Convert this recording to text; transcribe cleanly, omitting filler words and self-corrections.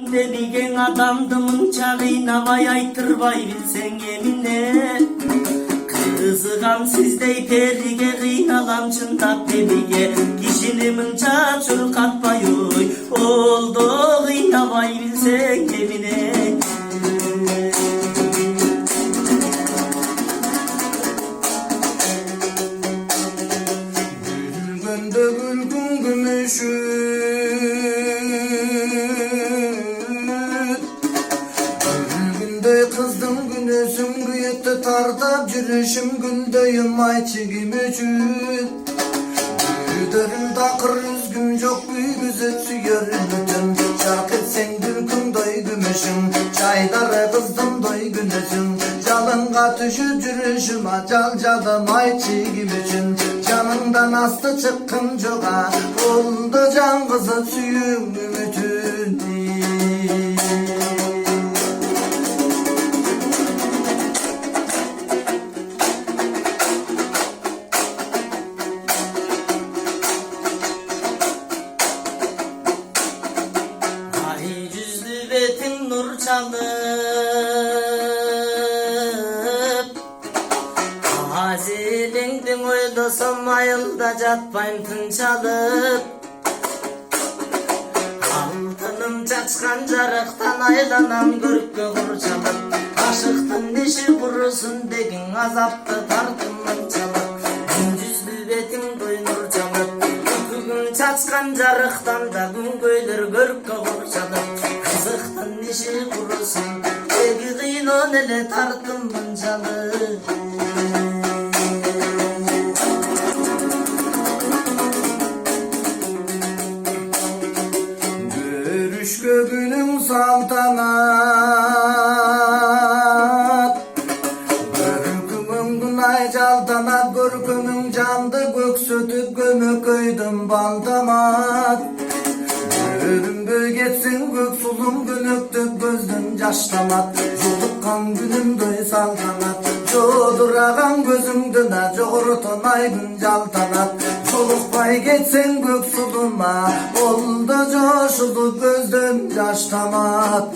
Debigen adamdımın çağıynavay aytırvay bilsen emine. Kızıgam sizdey perige kıynalam çıntak debige. Kişinimin çaçur katmay oy. Oldu kıynavaj bilsen emine. Gülgünde gülgün gümüşü kızdım güneşim güyette tartap жүрüşüm gündeyim ayçigim üçün Güderim takır üzgün çok bir güzel süyerim bütün Şark etsen gülkünday gümüşüm çaylara kızdım doy güneşim Jalınga düşüp жүрüşüm acal jalım ayçigim üçün Canımdan astı çıkkın joğa oldu can kızı süyüm bütün Betin nur çalıp Hazilingdin oydasam ayılda jatpayım tın çalıp Altınım çaçkan jarıktan aylanam görükke kur çalıp Aşıktın dişi kurusun degin azaptı tartımın çalıp Gündüzlü betin doy nur çalıp Bugün çaçkan jarıktan da gün göyler görükke kur çalıp Kızıktın dişi kurusun Egi kıynon ele tartım buncalı Görüş gögünün saltanat Görkümün günay caltanat Görkümün candı göksütüp gömük öydüm bantamat Görüm geçsin gök sulum gönüktüp gözüm yaşlamat Jolukkan günüm doy saltanat Jodurağan gözümdün jogorton aygın jaltanat Jolukpay geçsin gök suluma oldu coşuldu gözüm yaşlamat